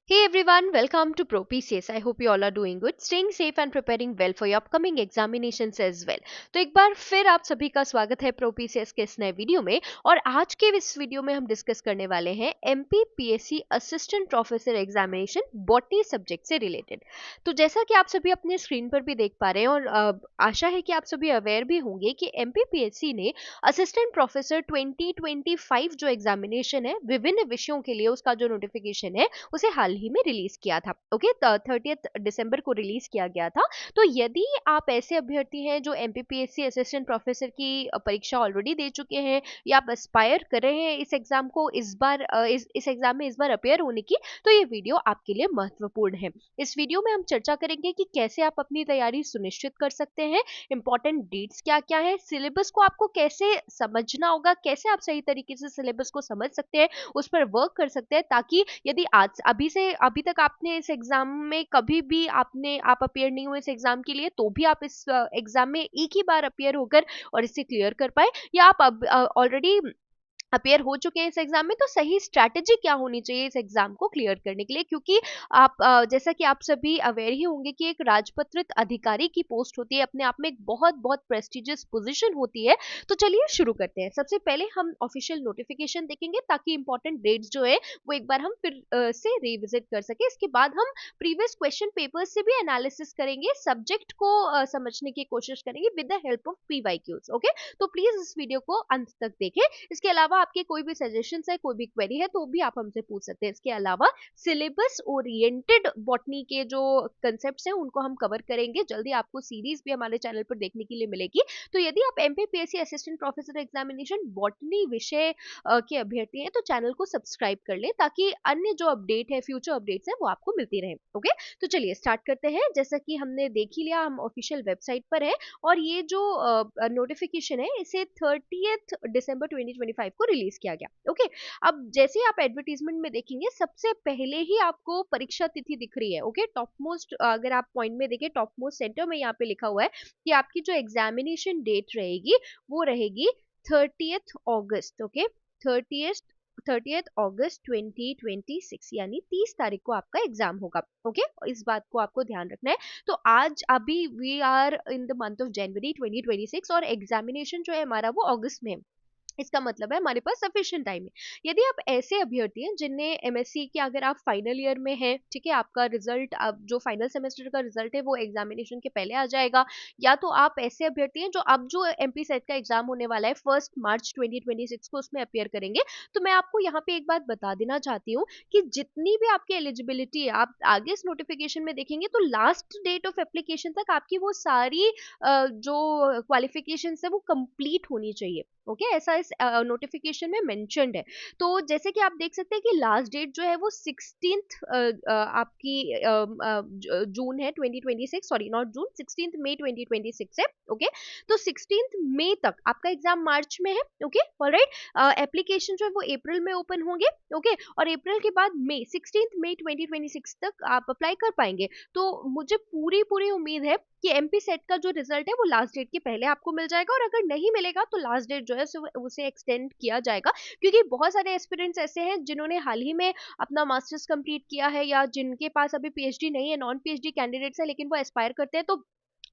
Hey everyone, welcome to ProPCS. I hope you all are doing good, staying safe and preparing well for your upcoming examinations as well. तो एक बार फिर आप सभी का स्वागत है ProPCS के इस नए वीडियो में। और आज के इस वीडियो में हम डिस्कस करने वाले हैं MPPSC assistant professor examination botany subject से रिलेटेड। तो जैसा कि आप सभी अपने स्क्रीन पर भी देख पा रहे हैं और आशा है कि आप सभी अवेयर भी होंगे कि MPPSC ने असिस्टेंट प्रोफेसर 2025 जो एग्जामिनेशन है विभिन्न विषयों के लिए उसका जो नोटिफिकेशन है उसे हाल ही में रिलीज किया था। ओके, 30 दिसंबर को रिलीज किया गया था। तो यदि आप ऐसे अभ्यर्थी हैं जो एमपीपीएससी असिस्टेंट प्रोफेसर की परीक्षा ऑलरेडी दे चुके हैं या आप एस्पायर कर रहे हैं इस एग्जाम को इस बार इस एग्जाम में इस बार अपेयर होने की, तो ये वीडियो आपके लिए महत्वपूर्ण है। इस वीडियो में हम चर्चा करेंगे कि कैसे आप अपनी तैयारी सुनिश्चित कर सकते हैं, इंपॉर्टेंट डेट्स क्या क्या है, सिलेबस को आपको कैसे समझना होगा, कैसे आप सही तरीके से सिलेबस को समझ सकते हैं, उस पर वर्क कर सकते हैं, ताकि यदि आज अभी तक आपने इस एग्जाम में कभी भी आप अपियर नहीं हुए इस एग्जाम के लिए, तो भी आप इस एग्जाम में एक ही बार अपियर होकर और इसे क्लियर कर पाए, या आप अब ऑलरेडी अपियर हो चुके हैं इस एग्जाम में, तो सही स्ट्रैटेजी क्या होनी चाहिए इस एग्जाम को क्लियर करने के लिए। क्योंकि आप जैसा कि आप सभी अवेयर ही होंगे कि एक राजपत्रित अधिकारी की पोस्ट होती है, अपने आप में एक बहुत बहुत प्रेस्टिजियस पोजीशन होती है। तो चलिए शुरू करते हैं। सबसे पहले हम ऑफिशियल नोटिफिकेशन देखेंगे ताकि इंपॉर्टेंट डेट्स जो है वो एक बार हम फिर से रिविजिट कर सके। इसके बाद हम प्रीवियस क्वेश्चन पेपर से भी एनालिसिस करेंगे, सब्जेक्ट को समझने की कोशिश करेंगे with the help of PYQs. Okay, तो प्लीज इस वीडियो को अंत तक देखें। इसके अलावा आपके कोई भी सजेशंस है, कोई भी क्वेरी है, तो भी आप हमसे पूछ सकते हैं। इसके अलावा सिलेबस ओरिएंटेड बॉटनी के जो कंसेप्ट्स हैं उनको हम कवर करेंगे। जल्दी आपको सीरीज भी हमारे चैनल पर देखने के लिए मिलेगी। तो यदि आप MPPSC assistant professor examination botany विषय के अभ्यर्थी हैं, तो चैनल को सब्सक्राइब कर लें ताकि अन्य जो अपडेट है, फ्यूचर अपडेट्स है, वो आपको मिलती रहे। ओके, तो चलिए स्टार्ट करते हैं। जैसा कि हमने देख ही लिया, हम ऑफिशियल वेबसाइट पर है और ये जो नोटिफिकेशन है इसे 30 दिसंबर 2025 को रिलीज किया गया। ओके, अब जैसे ही आप एडवर्टीजमेंट में देखेंगे, सबसे पहले ही आपको परीक्षा तिथि दिख रही है। ओके, टॉप मोस्ट, अगर आप पॉइंट में देखें, टॉप मोस्ट सेंटर में यहाँ पे लिखा हुआ है कि आपकी जो एग्जामिनेशन डेट रहेगी वो रहेगी 30 अगस्त। ओके, 30 अगस्त 2026, यानी 30 तारीख को आपका एग्जाम होगा। ओके, इस बात को आपको ध्यान रखना है। तो आज अभी we are in the month of January 2026 और एग्जामिनेशन जो है हमारा वो अगस्त में है। इसका मतलब है हमारे पास सफिशिएंट टाइम है। यदि आप ऐसे अभ्यर्थी हैं जिनने एमएससी के, अगर आप फाइनल ईयर में हैं, ठीक है, आपका रिजल्ट, अब जो फाइनल सेमेस्टर का रिजल्ट है वो एग्जामिनेशन के पहले आ जाएगा, या तो आप ऐसे अभ्यर्थी हैं जो अब जो एमपी सेट का एग्जाम होने वाला है 1 मार्च 2026 को, उसमें अपियर करेंगे। तो मैं आपको यहाँ पे एक बात बता देना चाहती हूँ कि जितनी भी आपकी एलिजिबिलिटी है, आप आगे इस नोटिफिकेशन में देखेंगे तो लास्ट डेट ऑफ एप्लीकेशन तक आपकी वो सारी जो क्वालिफिकेशन है वो कंप्लीट होनी चाहिए। ओके, ऐसा इस नोटिफिकेशन में मेंशन्ड है। तो जैसे कि आप देख सकते हैं कि लास्ट डेट जो है वो 16 आपकी जून है 2026, सॉरी नॉट जून, 16 मई 2026 है। ओके, तो 16 मई तक आपका एग्जाम मार्च में है। ओके, ऑलराइट, एप्लीकेशन जो है वो अप्रैल में ओपन होंगे। ओके, और अप्रैल के बाद मई, 16 मई 2026 तक आप अप्लाई कर पाएंगे। तो मुझे पूरी पूरी उम्मीद है कि एमपी सेट का जो रिजल्ट है वो लास्ट डेट के पहले आपको मिल जाएगा, और अगर नहीं मिलेगा तो लास्ट डेट जो है उसे एक्सटेंड किया जाएगा। क्योंकि बहुत सारे एस्पिरेंट्स ऐसे हैं जिन्होंने हाल ही में अपना मास्टर्स कंप्लीट किया है या जिनके पास अभी पीएचडी नहीं है, नॉन पीएचडी कैंडिडेट्स है, लेकिन वो एस्पायर करते हैं। तो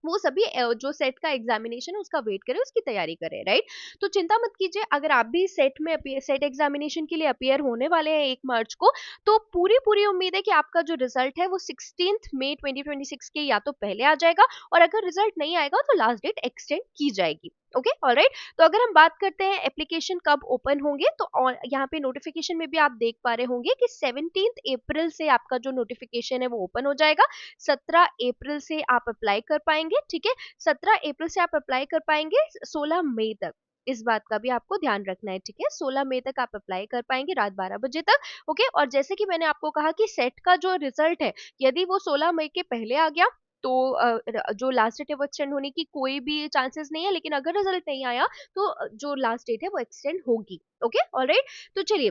वो सभी जो सेट का एग्जामिनेशन है उसका वेट करें, उसकी तैयारी करें, राइट। तो चिंता मत कीजिए, अगर आप भी सेट एग्जामिनेशन के लिए अपियर होने वाले हैं 1 मार्च को, तो पूरी पूरी उम्मीद है कि आपका जो रिजल्ट है वो 16 मई 2026 के या तो पहले आ जाएगा, और अगर रिजल्ट नहीं आएगा तो लास्ट डेट एक्सटेंड की जाएगी। Okay, alright. तो अगर हम बात करते हैं एप्लीकेशन कब ओपन होंगे, तो यहाँ पे नोटिफिकेशन में भी आप देख पा रहे होंगे कि 17 अप्रैल से आपका जो नोटिफिकेशन है वो ओपन हो जाएगा। 17 अप्रैल से आप अप्लाई कर पाएंगे, ठीक है। 17 अप्रैल से आप अप्लाई कर पाएंगे 16 मई तक, इस बात का भी आपको ध्यान रखना है, ठीक है। 16 मई तक आप अप्लाई कर पाएंगे रात 12 बजे तक। ओके, और जैसे कि मैंने आपको कहा कि सेट का जो रिजल्ट है, यदि वो 16 मई के पहले आ गया तो जो लास्ट डेट है वो एक्सटेंड होने की कोई भी चांसेस नहीं है, लेकिन अगर रिजल्ट नहीं आया तो जो लास्ट डेट है वो एक्सटेंड होगी। Okay, alright. तो चलिए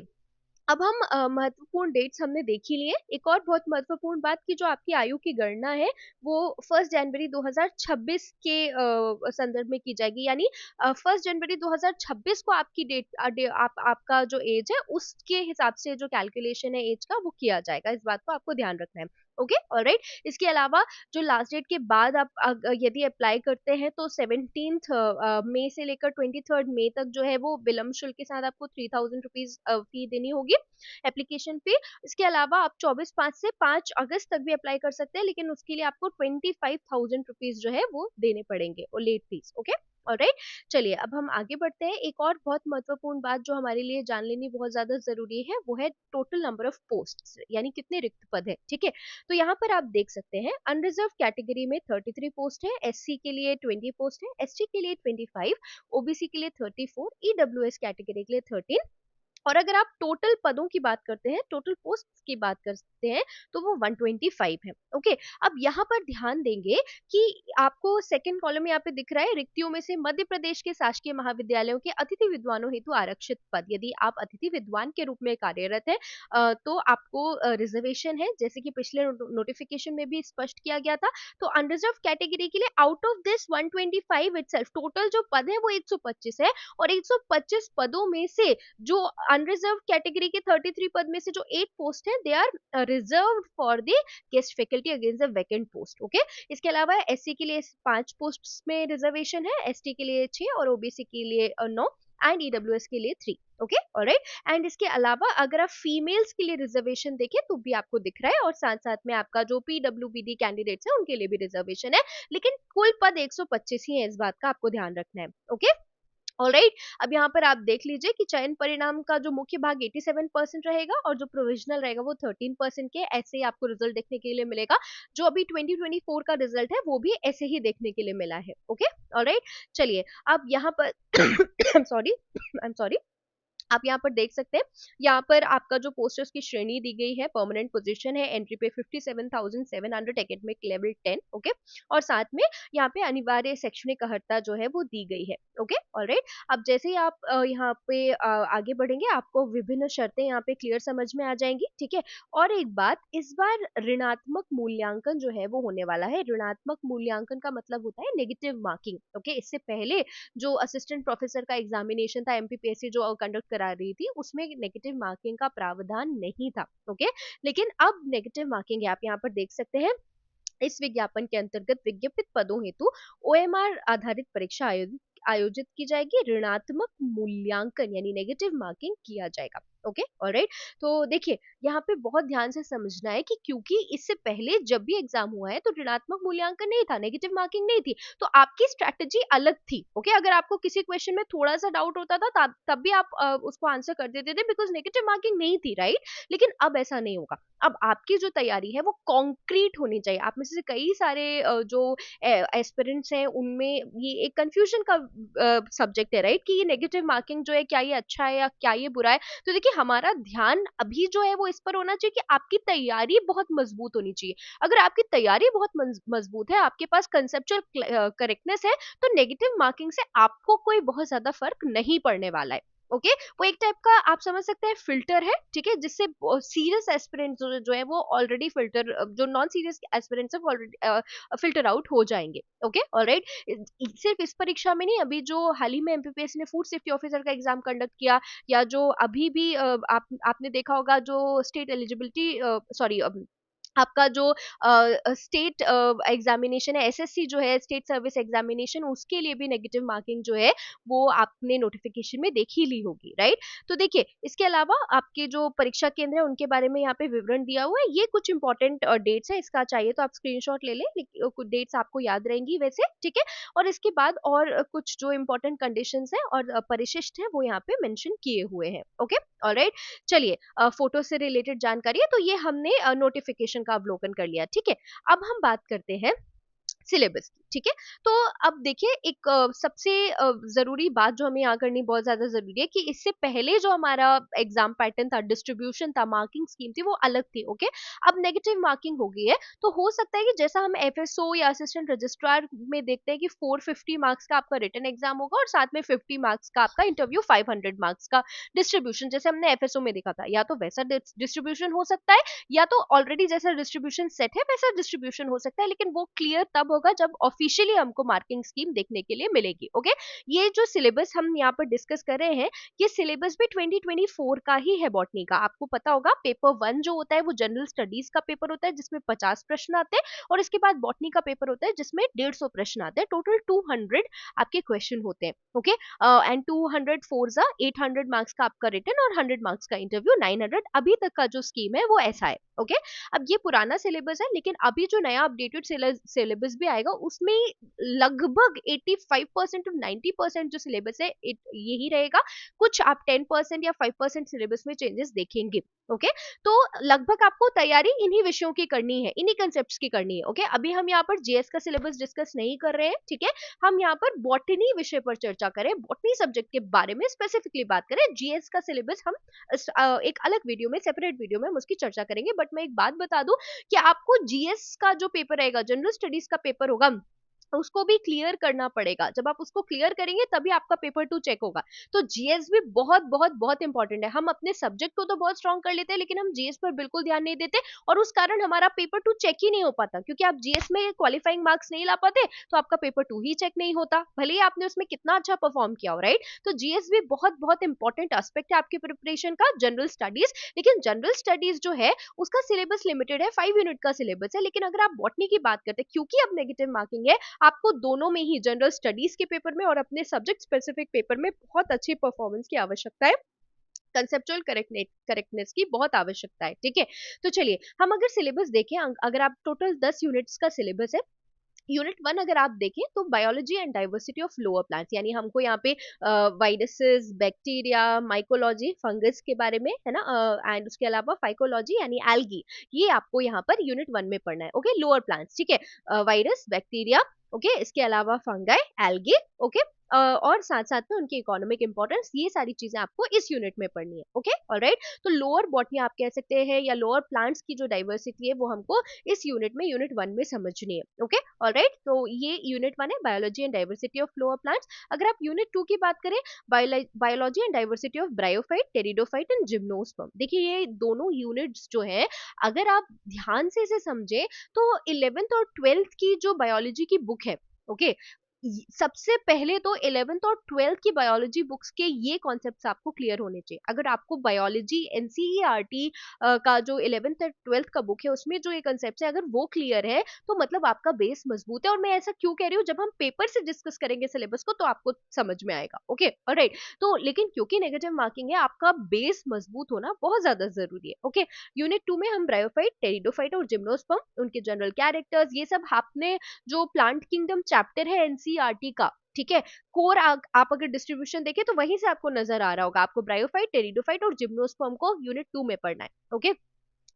अब हम महत्वपूर्ण डेट्स हमने देख ही लिए। एक और बहुत महत्वपूर्ण बात कि जो आपकी आयु की गणना है वो 1 जनवरी 2026 के संदर्भ में की जाएगी, यानी 1 जनवरी 2026 को आपकी आपका जो एज है उसके हिसाब से जो कैलकुलेशन है एज का वो किया जाएगा। इस बात को आपको ध्यान रखना है। Okay, alright. इसके अलावा जो लास्ट डेट के बाद आप यदि अप्लाई करते हैं तो 17th मई से लेकर 23rd मई तक जो है वो विलम्ब शुल्क के साथ आपको 3000 रुपीज फी देनी होगी एप्लीकेशन फी। इसके अलावा आप 24/5 से 5 अगस्त तक भी अप्लाई कर सकते हैं, लेकिन उसके लिए आपको 25,000 रुपीज जो है वो देने पड़ेंगे और लेट फीस। Okay, alright. चलिए अब हम आगे बढ़ते हैं। एक और बहुत महत्वपूर्ण बात जो हमारे लिए जान लेनी बहुत ज्यादा जरूरी है वो है टोटल नंबर ऑफ पोस्ट, यानी कितने रिक्त पद है। ठीक है, तो यहाँ पर आप देख सकते हैं अनरिजर्व कैटेगरी में 33 पोस्ट है, एससी के लिए 20 पोस्ट है, एसटी के लिए 25, ओबीसी के लिए 34, ईडब्ल्यूएस कैटेगरी के लिए 13। और अगर आप टोटल पदों की बात करते हैं, टोटल पोस्ट की बात करते हैं, तो वो 125 है। ओके, अब यहाँ पर ध्यान देंगे कि आपको सेकंड कॉलम यहाँ पे दिख रहा है, रिक्तियों में से मध्य प्रदेश के शासकीय महाविद्यालयों के अतिथि विद्वानों हेतु आरक्षित पद। यदि आप अतिथि विद्वान के रूप में कार्यरत है तो आपको रिजर्वेशन है, जैसे कि पिछले नोटिफिकेशन में भी स्पष्ट किया गया था। तो अनरिजर्व कैटेगरी के लिए out of this 125 itself total जो पद है वो 125 है, और 125 पदों में से जो अनरिजर्व कैटेगरी के 33 पद में से जो 8 पोस्ट है they are reserved for the guest faculty against the vacant post. Okay, इसके अलावा एससी के लिए 5 पोस्ट में रिजर्वेशन है, एसटी के लिए 6 और ओबीसी के लिए 9 एंड ईडब्ल्यूएस के लिए 3। Okay, alright. एंड इसके अलावा अगर आप फीमेल्स के लिए रिजर्वेशन देखें तो भी आपको दिख रहा है, और साथ साथ में आपका जो पीडब्ल्यूबीडी कैंडिडेट्स है उनके लिए भी रिजर्वेशन है, लेकिन कुल पद 125 ही है, इस बात का आपको ध्यान रखना है। Okay, alright. अब यहाँ पर आप देख लीजिए कि चयन परिणाम का जो मुख्य भाग 87% रहेगा और जो प्रोविजनल रहेगा वो 13% के ऐसे ही आपको रिजल्ट देखने के लिए मिलेगा। जो अभी 2024 का रिजल्ट है वो भी ऐसे ही देखने के लिए मिला है। Okay, alright. चलिए अब यहाँ पर आई एम सॉरी, आप यहाँ पर देख सकते हैं, यहाँ पर आपका जो पोस्टर्स की श्रेणी दी गई है, परमानेंट पोजीशन है, एंट्री पे 57,700, एकेडमिक लेवल 10। ओके, और साथ में यहाँ पे अनिवार्य शैक्षणिक अर्हता जो है वो दी गई है। Okay, alright. अब जैसे ही आप यहाँ पे आगे बढ़ेंगे आपको विभिन्न शर्तें यहाँ पे क्लियर समझ में आ जाएंगी। ठीक है, और एक बात, इस बार ऋणात्मक मूल्यांकन जो है वो होने वाला है। ऋणात्मक मूल्यांकन का मतलब होता है नेगेटिव मार्किंग। ओके, इससे पहले जो असिस्टेंट प्रोफेसर का एग्जामिनेशन था एमपीपीएससी जो कंडक्ट करा रही थी उसमें नेगेटिव मार्किंग का प्रावधान नहीं था। ओके, लेकिन अब नेगेटिव मार्किंग है, आप यहाँ पर देख सकते हैं। इस विज्ञापन के अंतर्गत विज्ञापित पदों हेतु ओएमआर आधारित परीक्षा आयोजित की जाएगी, ऋणात्मक मूल्यांकन यानी नेगेटिव मार्किंग किया जाएगा। Okay, alright. तो देखिए यहाँ पे बहुत ध्यान से समझना है कि क्योंकि इससे पहले जब भी एग्जाम हुआ है तो ऋणात्मक मूल्यांकन नहीं था, नेगेटिव मार्किंग नहीं थी, तो आपकी स्ट्रेटेजी अलग थी। ओके, अगर आपको किसी क्वेश्चन में थोड़ा सा डाउट होता था तब भी आप उसको आंसर कर देते थे बिकॉज नेगेटिव मार्किंग नहीं थी, राइट। लेकिन अब ऐसा नहीं होगा। अब आपकी जो तैयारी है वो कॉन्क्रीट होनी चाहिए। आप में से कई सारे जो एस्पिरेंट्स हैं उनमें ये एक कंफ्यूजन का सब्जेक्ट है, राइट, कि ये नेगेटिव मार्किंग जो है क्या ये अच्छा है या क्या ये बुरा है। तो देखिए हमारा ध्यान अभी जो है वो इस पर होना चाहिए कि आपकी तैयारी बहुत मजबूत होनी चाहिए। अगर आपकी तैयारी बहुत मजबूत है, आपके पास कंसेप्चुअल करेक्टनेस है, तो नेगेटिव मार्किंग से आपको कोई बहुत ज्यादा फर्क नहीं पड़ने वाला है। ओके, वो एक टाइप का आप समझ सकते हैं फिल्टर है। ठीक है, जिससे सीरियस एस्पिरेंट जो है वो ऑलरेडी फिल्टर, जो नॉन सीरियस एस्पिरेंट्स है वो ऑलरेडी फिल्टर आउट हो जाएंगे। Okay, alright. सिर्फ इस परीक्षा में नहीं, अभी जो हाल ही में एमपीपीएससी ने फूड सेफ्टी ऑफिसर का एग्जाम कंडक्ट किया, या जो अभी भी आपने देखा होगा जो स्टेट एलिजिबिलिटी सॉरी आपका जो स्टेट एग्जामिनेशन है, एसएससी जो है स्टेट सर्विस एग्जामिनेशन, उसके लिए भी नेगेटिव मार्किंग जो है वो आपने नोटिफिकेशन में देख ही ली होगी, राइट। तो देखिए इसके अलावा आपके जो परीक्षा केंद्र है उनके बारे में यहाँ पे विवरण दिया हुआ है। ये कुछ इंपॉर्टेंट डेट्स है, इसका चाहिए तो आप स्क्रीनशॉट ले लें, कुछ डेट्स आपको याद रहेंगी वैसे। ठीक है, और इसके बाद और कुछ जो इंपॉर्टेंट कंडीशंस है और परिशिष्ट है वो यहाँ पे मेंशन किए हुए हैं। Okay, alright. चलिए फोटो से रिलेटेड जानकारी है तो ये हमने नोटिफिकेशन का अवलोकन कर लिया। ठीक है, अब हम बात करते हैं सिलेबस की, ठीक है। तो अब देखिए एक सबसे जरूरी बात जो हमें यहाँ करनी बहुत ज्यादा जरूरी है कि इससे पहले जो हमारा एग्जाम पैटर्न था, डिस्ट्रीब्यूशन था, मार्किंग स्कीम थी, वो अलग थी। ओके, अब नेगेटिव मार्किंग हो गई है। तो हो सकता है कि जैसा हम एफएसओ या असिस्टेंट रजिस्ट्रार में देखते हैं कि 450 मार्क्स का आपका रिटन एग्जाम होगा और साथ में 50 मार्क्स का आपका इंटरव्यू, 500 मार्क्स का डिस्ट्रीब्यूशन, जैसे हमने एफएसओ में देखा था। या तो वैसा डिस्ट्रीब्यूशन हो सकता है, या तो ऑलरेडी जैसा डिस्ट्रीब्यूशन सेट है वैसा डिस्ट्रीब्यूशन हो सकता है, लेकिन वो क्लियर तब होगा जब ऑफिशियली हमको मार्किंग स्कीम देखने के लिए मिलेगी। ओके, ये जो सिलेबस हम यहाँ पर डिस्कस कर रहे हैं, ये सिलेबस भी 2024 का ही है बॉटनी का। आपको पता होगा पेपर 1 जो होता है वो जनरल स्टडीज का पेपर होता है जिसमें 50 प्रश्न आते हैं, और इसके बाद बॉटनी का पेपर होता है जिसमें 150 प्रश्न आते हैं। टोटल 200 आपके क्वेश्चन होते हैं। ओके, एंड 200 फोर जा 800 मार्क्स का आपका रिटन और 100 मार्क्स का इंटरव्यू, 900 अभी तक का जो स्कीम है वो ऐसा है। ओके, अब ये पुराना सिलेबस है, लेकिन अभी जो नया अपडेटेड सिलेबस भी आएगा उसमें लगभग 85% टू 90% जो सिलेबस है यही रहेगा। कुछ आप 10% या 5% सिलेबस में चेंजेस देखेंगे। ओके, तो लगभग आपको तैयारी इन्हीं विषयों की करनी है, इन्हीं कंसेप्ट की करनी है। ओके, अभी हम यहाँ पर जीएस का सिलेबस डिस्कस नहीं कर रहे हैं, ठीक है। हम यहाँ पर बॉटनी विषय पर चर्चा करें, बॉटनी सब्जेक्ट के बारे में स्पेसिफिकली बात करें। जीएस का सिलेबस हम एक अलग वीडियो में, सेपरेट वीडियो में हम उसकी चर्चा करेंगे। बट मैं एक बात बता दूं कि आपको जीएस का जो पेपर रहेगा, जनरल स्टडीज का पेपर होगा, उसको भी क्लियर करना पड़ेगा। जब आप उसको क्लियर करेंगे तभी आपका पेपर 2 चेक होगा। तो जीएस भी बहुत बहुत बहुत इंपॉर्टेंट है। हम अपने सब्जेक्ट को तो बहुत स्ट्रॉन्ग कर लेते हैं, लेकिन हम जीएस पर बिल्कुल ध्यान नहीं देते, और उस कारण हमारा पेपर 2 चेक ही नहीं हो पाता, क्योंकि आप जीएस में क्वालिफाइंग मार्क्स नहीं ला पाते तो आपका पेपर 2 ही चेक नहीं होता, भले ही आपने उसमें कितना अच्छा परफॉर्म किया हो, राइट। तो जीएस भी बहुत बहुत इंपॉर्टेंट एस्पेक्ट है आपके प्रिपरेशन का। जनरल स्टडीज, लेकिन जनरल स्टडीज जो है उसका सिलेबस लिमिटेड है, 5 यूनिट का सिलेबस है। लेकिन अगर आप बॉटनी की बात करते हैं, क्योंकि अब नेगेटिव मार्किंग है, आपको दोनों में ही, जनरल स्टडीज के पेपर में और अपने सब्जेक्ट स्पेसिफिक पेपर में, बहुत अच्छी परफॉर्मेंस की आवश्यकता है। कंसेप्चुअल करेक्टनेस की बहुत आवश्यकता है, ठीक है। तो चलिए हम अगर सिलेबस देखें, अगर आप टोटल 10 यूनिट्स का सिलेबस है, यूनिट 1 अगर आप देखें तो biology and diversity of lower plants, यानी हमको यहाँ पे वायरसेस, बैक्टीरिया, माइकोलॉजी, फंगस के बारे में है ना, एंड उसके अलावा फाइकोलॉजी यानी एल्गी, ये आपको यहाँ पर यूनिट 1 में पढ़ना है। ओके, लोअर प्लांट्स, ठीक है, वायरस, बैक्टीरिया, ओके, इसके अलावा फंगाई, एल्गी, ओके, और साथ साथ में उनकी इकोनॉमिक इंपॉर्टेंस, ये सारी चीजें आपको इस यूनिट में पढ़नी है। Okay, alright. तो लोअर बॉटनी आप कह सकते हैं, या लोअर प्लांट्स की जो डाइवर्सिटी है वो हमको इस यूनिट में, यूनिट 1 में समझनी है। Okay, alright. तो ये यूनिट 1 है, biology and diversity of lower plants. अगर आप यूनिट 2 की बात करें, biology and diversity of bryophyte, pteridophyte and gymnosperm. देखिए ये दोनों यूनिट्स जो है, अगर आप ध्यान से इसे समझे तो 11th और 12th की जो बायोलॉजी की बुक है, ओके, सबसे पहले तो 11th और 12th की बायोलॉजी बुक्स के ये कॉन्सेप्ट्स आपको क्लियर होने चाहिए। अगर आपको बायोलॉजी एनसीईआरटी का जो 11th और 12th का बुक है उसमें जो ये कॉन्सेप्ट्स है, अगर वो क्लियर है तो मतलब आपका बेस मजबूत है। और मैं ऐसा क्यों कह रही हूँ, जब हम पेपर से डिस्कस करेंगे सिलेबस को तो आपको समझ में आएगा। Okay, alright. तो लेकिन क्योंकि नेगेटिव मार्किंग है, आपका बेस मजबूत होना बहुत ज्यादा जरूरी है। ओके, यूनिट 2 में हम ब्रायोफाइट, टेरिडोफाइट और जिम्नोस्पर्म, उनके जनरल कैरेक्टर्स, ये सब आपने जो प्लांट किंगडम चैप्टर है एनसीईआरटी का, ठीक है, कोर आप अगर डिस्ट्रीब्यूशन देखें तो वहीं से आपको नजर आ रहा होगा। आपको ब्रायोफाइट, टेरिडोफाइट और जिम्नोस्पर्म को यूनिट 2 में पढ़ना है। ओके,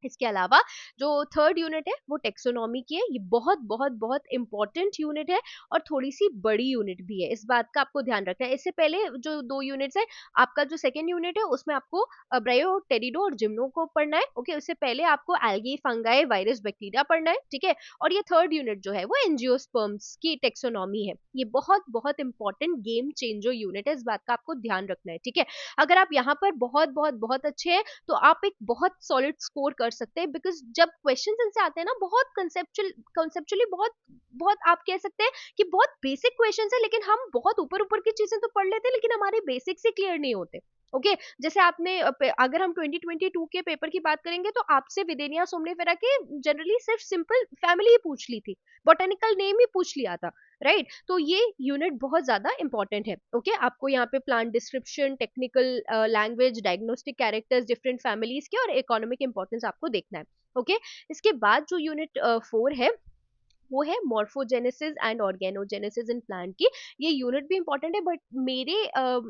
इसके अलावा जो थर्ड यूनिट है वो टेक्सोनॉमी की है। ये बहुत बहुत बहुत इंपॉर्टेंट यूनिट है और थोड़ी सी बड़ी यूनिट भी है, इस बात का आपको ध्यान रखना है। इससे पहले जो 2 यूनिट्स है, आपका जो सेकेंड यूनिट है उसमें आपको ब्रायो, टेरिडो और जिम्नो को पढ़ना है। ओके, उससे पहले आपको एल्गी, फंगाई, वायरस, बैक्टीरिया पढ़ना है, ठीक है। और ये थर्ड यूनिट जो है वो एंजियोस्पर्म्स की टेक्सोनॉमी है। ये बहुत बहुत इंपॉर्टेंट गेम चेंजर यूनिट है, इस बात का आपको ध्यान रखना है, ठीक है। अगर आप यहाँ पर बहुत बहुत बहुत अच्छे हैं तो आप एक बहुत सॉलिड स्कोर कर सकते हैं, बिकॉज जब क्वेश्चंस इनसे आते हैं ना, बहुत कंसेप्चुअली बहुत बहुत आप कह सकते हैं कि बहुत बेसिक क्वेश्चंस है, लेकिन हम बहुत ऊपर ऊपर की चीजें तो पढ़ लेते हैं लेकिन हमारे बेसिक्स ही क्लियर नहीं होते। ओके, जैसे आपने अगर हम 2022 के पेपर की बात करेंगे तो आपसे विदेनिया सोमनीफेरा के जनरली सिर्फ सिंपल फैमिली ही पूछ ली थी, बोटेनिकल नेम ही पूछ लिया था, राइट। तो ये यूनिट बहुत ज्यादा इंपॉर्टेंट है। ओके, आपको यहाँ पे plant description, technical language, diagnostic characters different families के और इकोनॉमिक इंपॉर्टेंस आपको देखना है। ओके, इसके बाद जो यूनिट 4 है वो है morphogenesis and organogenesis in plant की। ये यूनिट भी इंपॉर्टेंट है, बट मेरे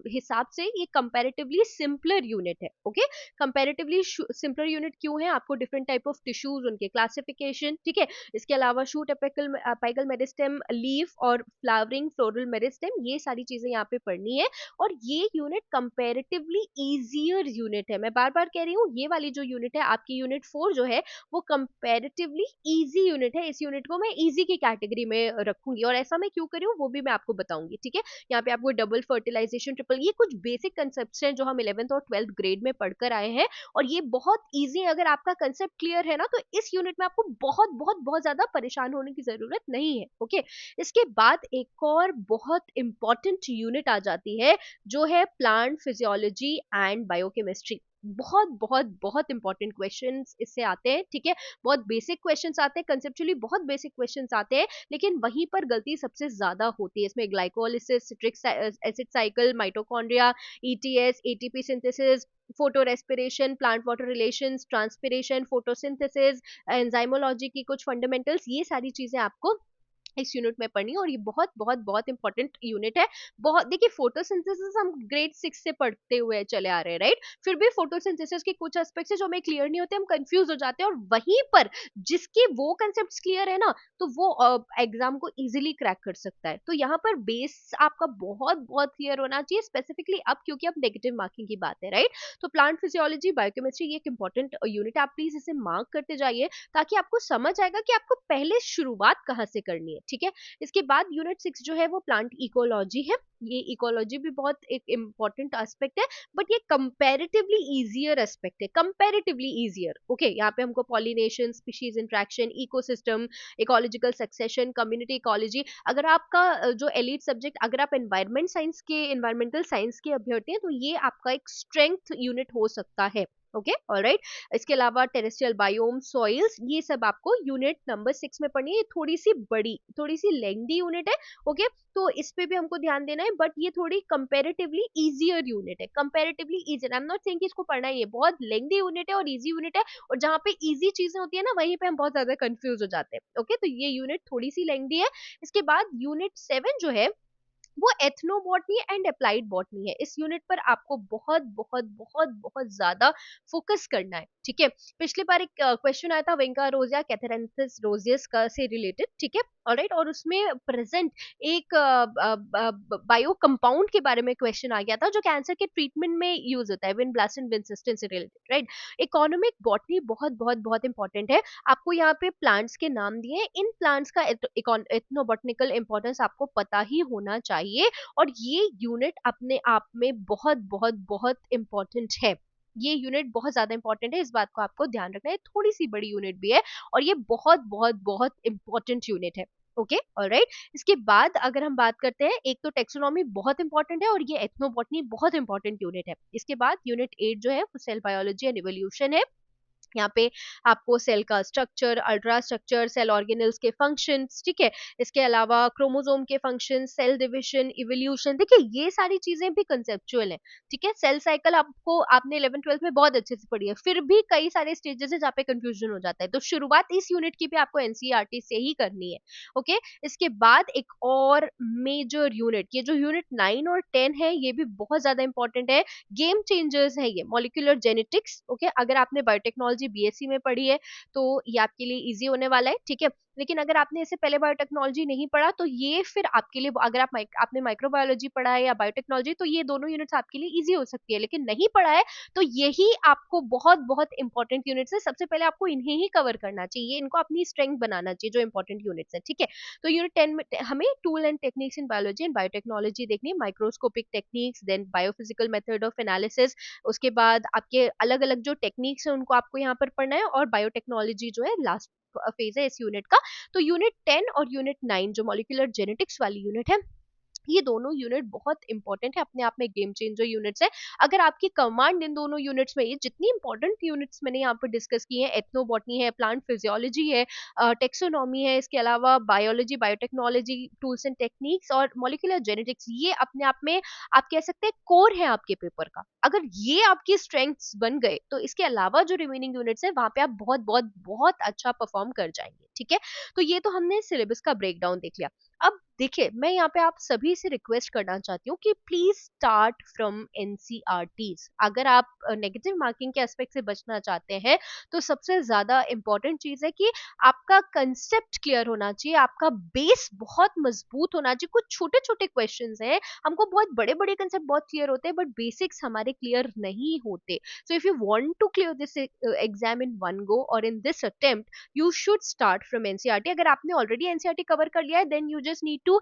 हिसाब से ये कंपैरेटिवली सिंपलर यूनिट है। ओके, कंपैरेटिवली सिंपलर यूनिट क्यों है? आपको डिफरेंट टाइप ऑफ टिश्यूज, उनके क्लासिफिकेशन, ठीक है, इसके अलावा shoot, apical apical meristem, leaf और फ्लावरिंग फ्लोरल मेरिस्टेम, ये सारी चीजें यहाँ पे पढ़नी है। और ये यूनिट कंपैरेटिवली इजियर यूनिट है। मैं बार बार कह रही हूँ, ये वाली जो यूनिट है आपकी यूनिट 4 जो है, वो कंपैरेटिवली इजी यूनिट है। इस यूनिट को मैं इजी की कैटेगरी में रखूंगी, और ऐसा मैं क्यों कर रही हूँ वो भी मैं आपको बताऊंगी। ठीक है, यहाँ पे आपको डबल फर्टिलाइजेशन, ट्रिपल, ये कुछ बेसिक कंसेप्ट हैं जो हम 11th और 12th ग्रेड में पढ़कर आए हैं, और ये बहुत इजी है। अगर आपका कंसेप्ट क्लियर है ना, तो इस यूनिट में आपको बहुत बहुत बहुत ज्यादा परेशान होने की जरूरत नहीं है। ओके, इसके बाद एक और बहुत इंपॉर्टेंट यूनिट आ जाती है, जो है प्लांट फिजियोलॉजी एंड बायोकेमिस्ट्री। बहुत बहुत बहुत इंपॉर्टेंट क्वेश्चंस इससे आते हैं। ठीक है, बहुत बेसिक क्वेश्चंस आते हैं, कंसेप्चुअली बहुत बेसिक क्वेश्चंस आते हैं, लेकिन वहीं पर गलती सबसे ज्यादा होती है। इसमें glycolysis, citric acid cycle, mitochondria, ETS, ATP synthesis, photo respiration, plant water relations, transpiration, photosynthesis, enzymology की कुछ फंडामेंटल्स, ये सारी चीजें आपको इस यूनिट में पढ़नी है, और ये बहुत बहुत बहुत इंपॉर्टेंट यूनिट है। बहुत, देखिए फोटोसिंथेसिस हम ग्रेड 6 से पढ़ते हुए चले आ रहे हैं, राइट? फिर भी फोटोसिंथेसिस के कुछ एस्पेक्ट्स है जो हमें क्लियर नहीं होते, हम कंफ्यूज हो जाते हैं, और वहीं पर जिसके वो कंसेप्ट क्लियर है ना, तो वो एग्जाम को इजिली क्रैक कर सकता है। तो यहाँ पर बेस आपका बहुत बहुत क्लियर होना चाहिए, स्पेसिफिकली अब क्योंकि अब नेगेटिव मार्किंग की बात है, राइट? तो प्लांट फिजियोलॉजी, बायोकेमिस्ट्री, ये एक इंपॉर्टेंट यूनिट है, आप प्लीज इसे मार्क करते जाइए, ताकि आपको समझ आएगा कि आपको पहले शुरुआत कहाँ से करनी है। ठीक है, इसके बाद यूनिट 6 जो है वो प्लांट इकोलॉजी है। ये इकोलॉजी भी बहुत एक इंपॉर्टेंट एस्पेक्ट है, बट ये कंपैरेटिवली इजियर एस्पेक्ट है, कंपैरेटिवली इजियर। ओके, यहाँ पे हमको pollination, species interaction, ecosystem, ecological succession, community ecology, अगर आपका जो एलिट सब्जेक्ट, अगर आप एनवायरमेंट साइंस के, एनवायरमेंटल साइंस के अभ्यर्थी हैं, तो ये आपका एक स्ट्रेंथ यूनिट हो सकता है। Okay, alright. इसके अलावा टेरेस्ट्रियल बायोम, सॉइल्स, ये सब आपको यूनिट नंबर 6 में पढ़नी है। ये थोड़ी सी बड़ी, थोड़ी सी लेंथी यूनिट है। ओके, तो इस पे भी हमको ध्यान देना है, बट ये थोड़ी कंपैरेटिवली इजियर यूनिट है, comparatively easier. I am not saying कि इसको पढ़ना ही है, बहुत लेंथी यूनिट है और इजी यूनिट है, और जहाँ पे इजी चीजें होती है ना, वहीं पे हम बहुत ज्यादा कंफ्यूज हो जाते हैं। ओके, तो ये यूनिट थोड़ी सी लेंथी है। इसके बाद यूनिट 7 जो है वो एथनोबॉटनी एंड अप्लाइड बॉटनी है। इस यूनिट पर आपको बहुत बहुत बहुत बहुत ज्यादा फोकस करना है। ठीक है, पिछली बार एक क्वेश्चन आया था वेंका रोजिया कैथेरेंथिस रोजियस का से रिलेटेड। ठीक है, ऑलराइट, और उसमें प्रेजेंट एक बायो कंपाउंड के बारे में क्वेश्चन आ गया था, जो कैंसर के ट्रीटमेंट में यूज होता है, विनब्लास्ट एंड विंसिस्टेंस से रिलेटेड, राइट? इकोनॉमिक बॉटनी बहुत बहुत बहुत इंपॉर्टेंट है। आपको यहाँ पे प्लांट्स के नाम दिए हैं, इन प्लांट्स का एथनोबॉटनिकल इंपॉर्टेंस आपको पता ही होना चाहिए, और ये यूनिट अपने आप में बहुत बहुत बहुत इंपॉर्टेंट है। ये यूनिट बहुत ज्यादा इंपॉर्टेंट है, इस बात को आपको ध्यान रखना है। थोड़ी सी बड़ी यूनिट भी है, और ये बहुत बहुत बहुत इंपॉर्टेंट यूनिट है। Okay, alright. इसके बाद अगर हम बात करते हैं, एक तो टेक्सोनॉमी बहुत इंपॉर्टेंट है, और ये एथनोबॉटनी बहुत इंपॉर्टेंट यूनिट है। इसके बाद यूनिट 8 जो है वो सेल बायोलॉजी एंड इवोल्यूशन है। यहाँ पे आपको सेल का structure, ultra structure, cell organelles के फंक्शंस, ठीक है, इसके अलावा क्रोमोसोम के फंक्शन, सेल डिविजन, इवोल्यूशन, देखिए ये सारी चीजें भी कंसेप्चुअल है। ठीक है, सेल साइकिल आपको, आपने 11th-12th में बहुत अच्छे से पढ़ी है, फिर भी कई सारे स्टेजेस है जहाँ पे कंफ्यूजन हो जाता है, तो शुरुआत इस यूनिट की भी आपको एनसीईआरटी से ही करनी है। ओके, इसके बाद एक और मेजर यूनिट, ये जो यूनिट 9 और 10 है, ये भी बहुत ज्यादा इंपॉर्टेंट है, गेम चेंजर्स है ये, मॉलिक्यूलर जेनेटिक्स। ओके, अगर आपने बायोटेक्नोलॉजी बीएससी में पढ़ी है, तो ये आपके लिए इजी होने वाला है। ठीक है, लेकिन अगर आपने इससे पहले बायोटेक्नोलॉजी नहीं पढ़ा, तो ये फिर आपके लिए, अगर आपने माइक्रोबायोलॉजी पढ़ा है या बायोटेक्नोलॉजी, तो ये दोनों यूनिट्स आपके लिए इजी हो सकती है, लेकिन नहीं पढ़ा है तो यही आपको बहुत बहुत इंपॉर्टेंट यूनिट्स है। सबसे पहले आपको इन्हें ही कवर करना चाहिए, इनको अपनी स्ट्रेंथ बनाना चाहिए, जो इंपॉर्टेंट यूनिट्स है। ठीक है, तो यूनिट 10 में हमें tool and techniques in biology and biotechnology देखनी है, microscopic techniques, then biophysical method of analysis, उसके बाद आपके अलग अलग जो टेक्निक्स है उनको आपको यहाँ पर पढ़ना है, और बायोटेक्नोलॉजी जो है लास्ट फेज है इस यूनिट का। तो यूनिट 10 और यूनिट 9 जो मॉलिक्यूलर जेनेटिक्स वाली यूनिट है, ये दोनों यूनिट बहुत इंपॉर्टेंट है, अपने आप में गेम चेंजर यूनिट्स है। अगर आपकी कमांड इन दोनों यूनिट्स में, ये जितनी इंपॉर्टेंट यूनिट्स मैंने यहाँ पर डिस्कस की है, एथनोबॉटनी है, प्लांट फिजियोलॉजी है, टेक्सोनॉमी है, इसके अलावा biology, biotechnology, tools and techniques और मॉलिक्यूलर जेनेटिक्स, ये अपने आप में आप कह सकते हैं कोर है आपके पेपर का। अगर ये आपकी स्ट्रेंथ्स बन गए तो इसके अलावा जो रिमेनिंग यूनिट्स है वहां पे आप बहुत बहुत बहुत अच्छा परफॉर्म कर जाएंगे। ठीक है, तो ये तो हमने सिलेबस का ब्रेकडाउन देख लिया। अब देखिए, मैं यहाँ पे आप सभी से रिक्वेस्ट करना चाहती हूँ कि प्लीज स्टार्ट फ्रॉम एनसीईआरटीज। अगर आप नेगेटिव मार्किंग के एस्पेक्ट से बचना चाहते हैं तो सबसे ज्यादा इंपॉर्टेंट चीज है कि आपका कंसेप्ट क्लियर होना चाहिए, आपका बेस बहुत मजबूत होना चाहिए। कुछ छोटे छोटे क्वेश्चंस हैं, हमको बहुत बड़े बड़े कंसेप्ट बहुत क्लियर होते हैं बट बेसिक्स हमारे क्लियर नहीं होते। So if you want to clear this exam in one go और in this attempt, you should start from NCERT. अगर आपने ऑलरेडी एनसीईआरटी कवर कर लिया है then you just need to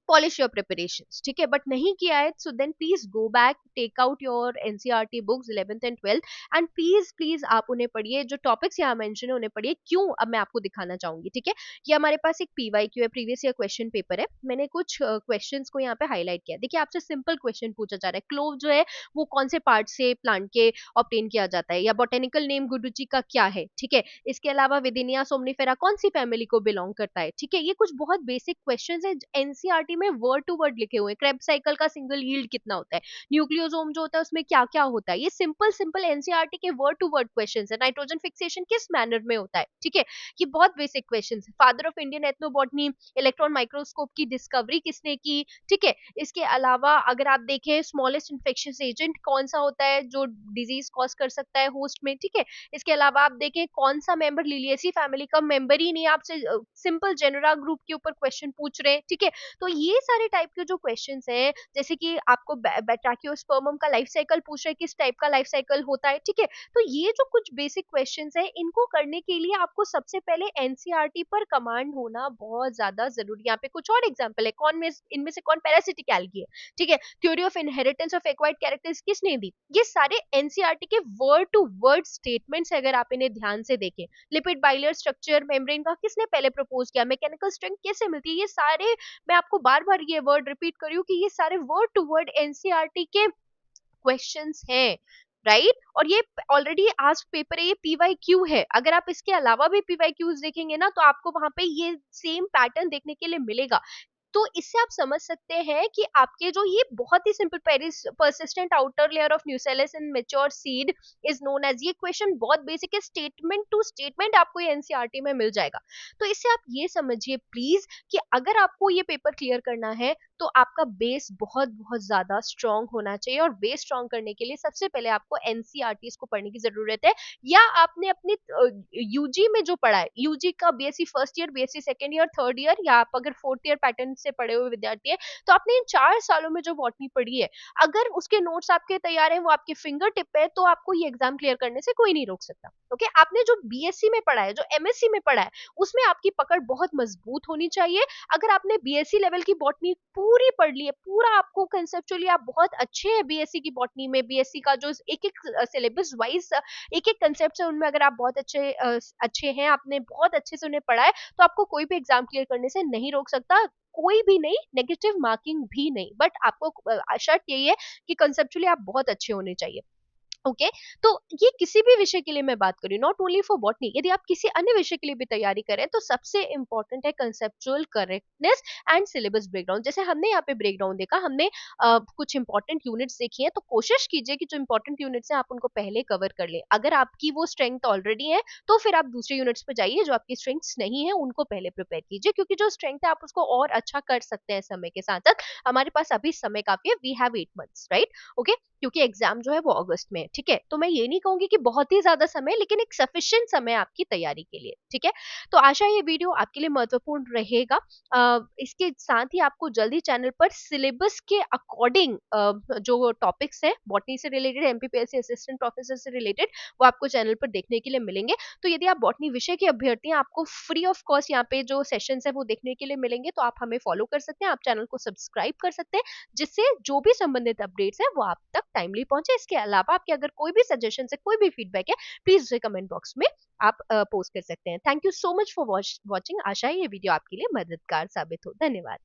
polish your preparations, ठीक है। बट नहीं किया है so then please go back, take out your NCERT books 11th and 12th and please please आप उन्हें पढ़िए, जो टॉपिक्स यहाँ मेंशन है उन्हें पढ़िए। क्यों, अब मैं आपको दिखाना चाहूंगी। ठीक है, ये हमारे पास एक पीवाईक्यू है, प्रीवियस ईयर क्वेश्चन पेपर है। मैंने कुछ क्वेश्चंस को यहाँ पे हाईलाइट किया। देखिए, आपसे सिंपल क्वेश्चन पूछा जा रहा है, क्लोव जो है वो कौन से पार्ट से प्लांट के ऑब्टेन किया जाता है, या बोटेनिकल नेम गुडुची का क्या है। ठीक है, इसके अलावा विदिनिया सोमनीफेरा कौन सी फैमिली को बिलोंग करता है। ठीक है, ये कुछ बहुत बेसिक क्वेश्चंस है, एनसीईआरटी में वर्ड टू वर्ड लिखे हुए हैं। क्रेब्स साइकिल का सिंगल यील्ड कितना होता है, न्यूक्लियोसोम जो होता है उसमें क्या क्या होता है, ये सिंपल सिंपल एनसीईआरटी के वर्ड टू वर्ड क्वेश्चंस है। नाइट्रोजन फिक्सेशन किस मैनर में होता है। ठीक है, ये बहुत बेसिक क्वेश्चंस है। Father of Indian ethnobotany, electron microscope की डिस्कवरी किसने की। ठीक है, इसके अलावा अगर आप देखें स्मॉलेस्ट इन्फेक्शियस एजेंट कौन सा होता है जो डिजीज कॉज कर सकता है होस्ट में। ठीक है, इसके अलावा आप देखें कौन सा मेंबर लिलियेसी फैमिली का मेंबर ही नहीं, आपसे सिंपल जेनरा ग्रुप के ऊपर क्वेश्चन पूछ रहे हैं। ठीक है, तो ये सारे टाइप के जो क्वेश्चंस हैं, जैसे कि आपको बैट्राकियोस्पर्मम का लाइफ साइकिल पूछ रहे हैं, किस टाइप का लाइफ साइकिल होता है। ठीक है, तो ये जो कुछ बेसिक क्वेश्चंस हैं, इनको करने के लिए आपको सबसे पहले एनसीईआरटी पर कमांड होना बहुत ज्यादा जरूरी है। यहाँ पे कुछ और एग्जांपल है, कौन में इनमें से कौन पैरासिटिक एल्गी है। ठीक है, theory of inheritance of acquired characters किसने दी। ये सारे एनसीईआरटी के वर्ड टू वर्ड स्टेटमेंट्स, अगर आप इन्हें ध्यान से देखें। लिपिड बाइलर स्ट्रक्चर मेम्ब्रेन का किसने पहले प्रपोज किया, मैकेनिकल स्ट्रेंथ कैसे मिलती है, ये सारे, मैं आपको बार बार ये वर्ड रिपीट कर रही हूँ कि ये सारे वर्ड टू वर्ड एनसीईआरटी के क्वेश्चंस हैं, राइट। और ये ऑलरेडी आज पेपर है, ये पीवाईक्यू है। अगर आप इसके अलावा भी पीवाईक्यूज देखेंगे ना तो आपको वहां पे ये सेम पैटर्न देखने के लिए मिलेगा। तो इससे आप समझ सकते हैं कि आपके जो ये बहुत ही simple persistent outer layer of nucellus in mature seed is known as, ये क्वेश्चन बहुत बेसिक है, स्टेटमेंट टू स्टेटमेंट आपको ये एनसीईआरटी में मिल जाएगा। तो इससे आप ये समझिए प्लीज कि अगर आपको ये पेपर क्लियर करना है तो आपका बेस बहुत बहुत ज्यादा स्ट्रांग होना चाहिए। और बेस स्ट्रांग करने के लिए सबसे पहले आपको एनसीईआरटी को पढ़ने की जरूरत है, या आपने अपनी यूजी में जो पढ़ा है, यूजी का BSc first year, BSc second year, third year, या आप अगर फोर्थ ईयर पैटर्न से पढ़े हुए विद्यार्थी है तो आपने इन 4 सालों में जो बॉटनी पढ़ी है, अगर उसके नोट्स आपके तैयार है, वो आपके फिंगर टिप है, तो आपको ये एग्जाम क्लियर करने से कोई नहीं रोक सकता। ओके, आपने जो बीएससी में पढ़ा है, जो एमएससी में पढ़ा है, उसमें आपकी पकड़ बहुत मजबूत होनी चाहिए। अगर आपने बीएससी लेवल की बॉटनी पूरी पढ़ ली है, पूरा आपको कंसेप्चुअली आप बहुत अच्छे हैं बीएससी की बॉटनी में, बीएससी का जो एक एक सिलेबस वाइज एक एक कंसेप्ट है उनमें अगर आप बहुत अच्छे हैं, आपने बहुत अच्छे से उन्हें पढ़ा है, तो आपको कोई भी एग्जाम क्लियर करने से नहीं रोक सकता। कोई भी नहीं, नेगेटिव मार्किंग भी नहीं, बट आपको शर्त यही है कि कंसेप्चुअली आप बहुत अच्छे होने चाहिए। ओके, तो ये किसी भी विषय के लिए मैं बात करी, नॉट ओनली फॉर बॉटनी, यदि आप किसी अन्य विषय के लिए भी तैयारी करें तो सबसे इंपॉर्टेंट है conceptual correctness and syllabus breakdown. जैसे हमने यहाँ पे ब्रेकडाउन देखा, हमने कुछ इंपॉर्टेंट यूनिट्स देखी हैं, तो कोशिश कीजिए कि जो इंपॉर्टेंट यूनिट्स हैं आप उनको पहले कवर कर लें। अगर आपकी वो स्ट्रेंथ ऑलरेडी है तो फिर आप दूसरे यूनिट्स पे जाइए, जो आपकी स्ट्रेंथ्स नहीं है उनको पहले प्रिपेयर कीजिए, क्योंकि जो स्ट्रेंथ है आप उसको और अच्छा कर सकते हैं समय के साथ साथ। हमारे पास अभी समय काफी है, we have 8 months, right. Okay, क्योंकि एग्जाम जो है वो अगस्त में है। ठीक है, तो मैं ये नहीं कहूंगी कि बहुत ही ज्यादा समय, लेकिन एक सफिशिएंट समय आपकी तैयारी के लिए। ठीक है, तो आशा है ये वीडियो आपके लिए महत्वपूर्ण रहेगा। इसके साथ ही आपको जल्दी चैनल पर सिलेबस के अकॉर्डिंग जो टॉपिक्स हैं बॉटनी से रिलेटेड, एमपीपीएससी असिस्टेंट प्रोफेसर से रिलेटेड, वो आपको चैनल पर देखने के लिए मिलेंगे। तो यदि आप बॉटनी विषय के अभ्यर्थी हैं, आपको फ्री ऑफ कॉस्ट यहाँ पे जो सेशंस है वो देखने के लिए मिलेंगे, तो आप हमें फॉलो कर सकते हैं, आप चैनल को सब्सक्राइब कर सकते हैं, जिससे जो भी संबंधित अपडेट्स है वो आप तक टाइमली पहुंचे। इसके अलावा आपके अगर कोई भी सजेशन है, कोई भी फीडबैक है, प्लीज कमेंट बॉक्स में आप पोस्ट कर सकते हैं। Thank you so much for watching. आशा है ये वीडियो आपके लिए मददगार साबित हो। धन्यवाद।